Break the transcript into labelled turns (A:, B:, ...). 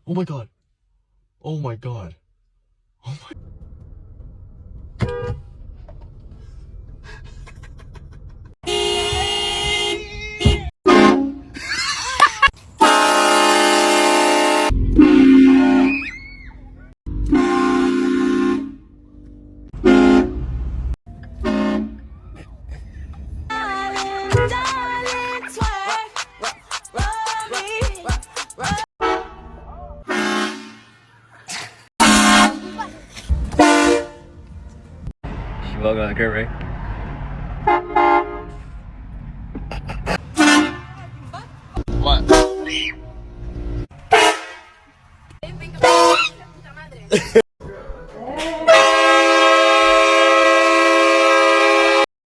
A: Oh my god. Oh my god. Oh my.
B: She log on the curve, right? What?